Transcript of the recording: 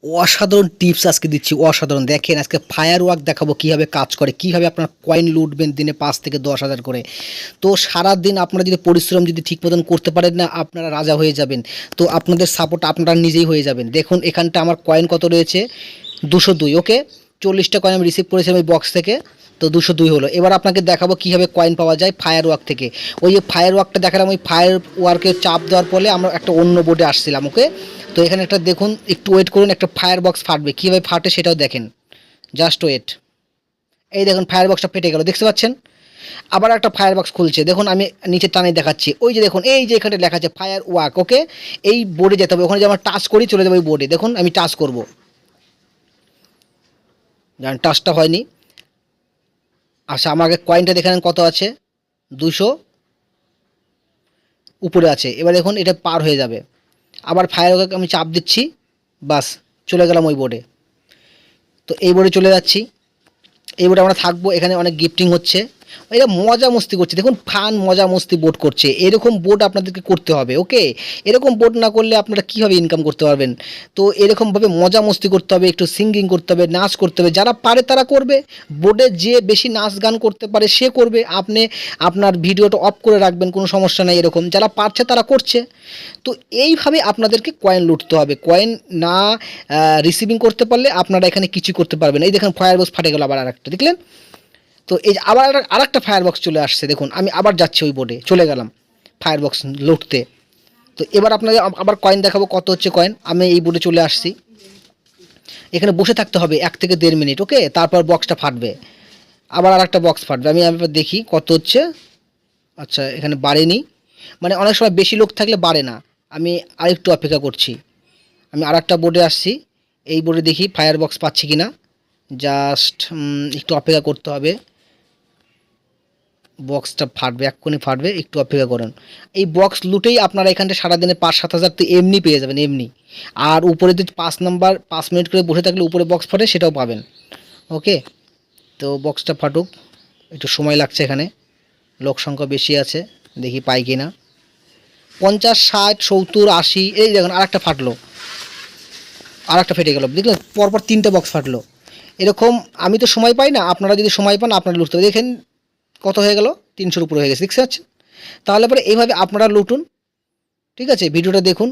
অসাধারণ টিপস আজকে দিচ্ছি, অসাধারণ। দেখেন আজকে ফায়ার ওয়ার্ক দেখাবো কীভাবে কাজ করে, কীভাবে আপনার কয়েন লুটবেন দিনে 5 থেকে 10,000 করে। তো সারাদিন আপনারা যদি পরিশ্রম যদি ঠিক মতন করতে পারেন না, আপনারা রাজা হয়ে যাবেন। তো আপনাদের সাপোর্ট আপনারা নিজেই হয়ে যাবেন। দেখুন এখানটা আমার কয়েন কত রয়েছে, 202। ওকে, 40টা কয়েন আমি রিসিভ করেছিলাম ওই বক্স থেকে, তো 202 হলো। এবার আপনাকে দেখাবো কীভাবে কয়েন পাওয়া যায় ফায়ার ওয়ার্ক থেকে। ওই যে ফায়ার ওয়ার্কটা দেখালাম, ওই ফায়ার ওয়ার্কের চাপ দেওয়ার ফলে আমরা একটা অন্য বোর্ডে আসছিলাম। ওকে, তো এখানে একটা দেখুন, একটু ওয়েট করুন, একটা ফায়ার বক্স ফাটবে। কীভাবে ফাটে সেটাও দেখেন, জাস্ট ওয়েট। এই দেখুন ফায়ার বক্সটা ফেটে গেল, দেখতে পাচ্ছেন। আবার একটা ফায়ার বক্স খুলছে, দেখুন আমি নিচে টানে দেখাচ্ছি। ওই যে দেখুন, এই যে এখানে লেখা আছে ফায়ার ওয়ার্ক। ওকে, এই বোর্ডে যেতে হবে, ওখানে যে আমরা টাচ করি চলে যাবো ওই বোর্ডে। দেখুন আমি টাচ করব, জানেন টাচটা হয়নি। আচ্ছা, আমাকে কয়েনটা দেখেন কত আছে, 200 উপরে আছে। এবার দেখুন এটা পার হয়ে যাবে। আবার ফায়ার ওয়ার্ক আমি চাপ দিচ্ছি, বাস চলে গেলাম ওই বোর্ডে। তো এই বোর্ডে চলে যাচ্ছি, এই বোর্ডে আমরা থাকবো। এখানে অনেক গিফটিং হচ্ছে, এরা মজা মস্তি করছে। দেখুন ফান মজা মস্তি বোর্ড করছে, এরকম বোর্ড আপনাদেরকে করতে হবে। ওকে, এরকম বোর্ড না করলে আপনারা কীভাবে ইনকাম করতে পারবেন? তো এরকমভাবে মজা মস্তি করতে হবে, একটু সিঙ্গিং করতে হবে, নাচ করতে হবে। যারা পারে তারা করবে, বোর্ডে যে বেশি নাচ গান করতে পারে সে করবে। আপনি আপনার ভিডিওটা অফ করে রাখবেন, কোনো সমস্যা নেই। এরকম যারা পারছে তারা করছে। তো এইভাবে আপনাদেরকে কয়েন লুটতে হবে। কয়েন না রিসিভিং করতে পারলে আপনারা এখানে কিছু করতে পারবেন। এই দেখেন ফায়ার বক্স ফাটে গেল, আবার আরেকটা দেখলেন। তো এই যে আবার আরেকটা ফায়ার বক্স চলে আসছে, দেখুন আমি আবার যাচ্ছি ওই বোর্ডে, চলে গেলাম ফায়ার বক্স লুটতে। তো এবার আপনাদের আবার কয়েন দেখাবো কত হচ্ছে কয়েন। আমি এই বোর্ডে চলে আসছি, এখানে বসে থাকতে হবে 1 থেকে 1.5 মিনিট। ওকে, তারপর বক্সটা ফাটবে, আবার আরেকটা বক্স ফাটবে। আমি এবার দেখি কত হচ্ছে। আচ্ছা, এখানে বাড়েনি, মানে অনেক সময় বেশি লোক থাকলে বাড়ে না। আমি আরেকটু অপেক্ষা করছি, আমি আরেকটা বোর্ডে আসছি। এই বোর্ডে দেখি ফায়ার বক্স পাচ্ছি কি না, জাস্ট একটু অপেক্ষা করতে হবে। বক্সটা ফাটবে, এক্ষুনি ফাটবে, একটু অপেক্ষা করুন। এই বক্স লুটেই আপনারা এখানটা সারাদিনে 5-7 হাজার তো এমনি পেয়ে যাবেন, এমনি। আর উপরে যদি 5 মিনিট করে বসে থাকলে উপরে বক্স ফাটে, সেটাও পাবেন। ওকে, তো বক্সটা ফাটুক, একটু সময় লাগছে। এখানে লোক সংখ্যা বেশি আছে, দেখি পাই কি না। 50, 60, 70, 80, এই দেখুন আরেকটা ফাটলো, আরেকটা ফেটে গেল। দেখলেন পরপর 3টে বক্স ফাটলো। এরকম আমি তো সময় পাই না, আপনারা যদি সময় পান আপনারা লুটতে হবে। দেখেন কত হয়ে গেল, 300-র উপরে হয়ে গেছে, দেখতে পাচ্ছেন। তাহলে পরে এইভাবে আপনারা লুটুন। ঠিক আছে, ভিডিওটা দেখুন।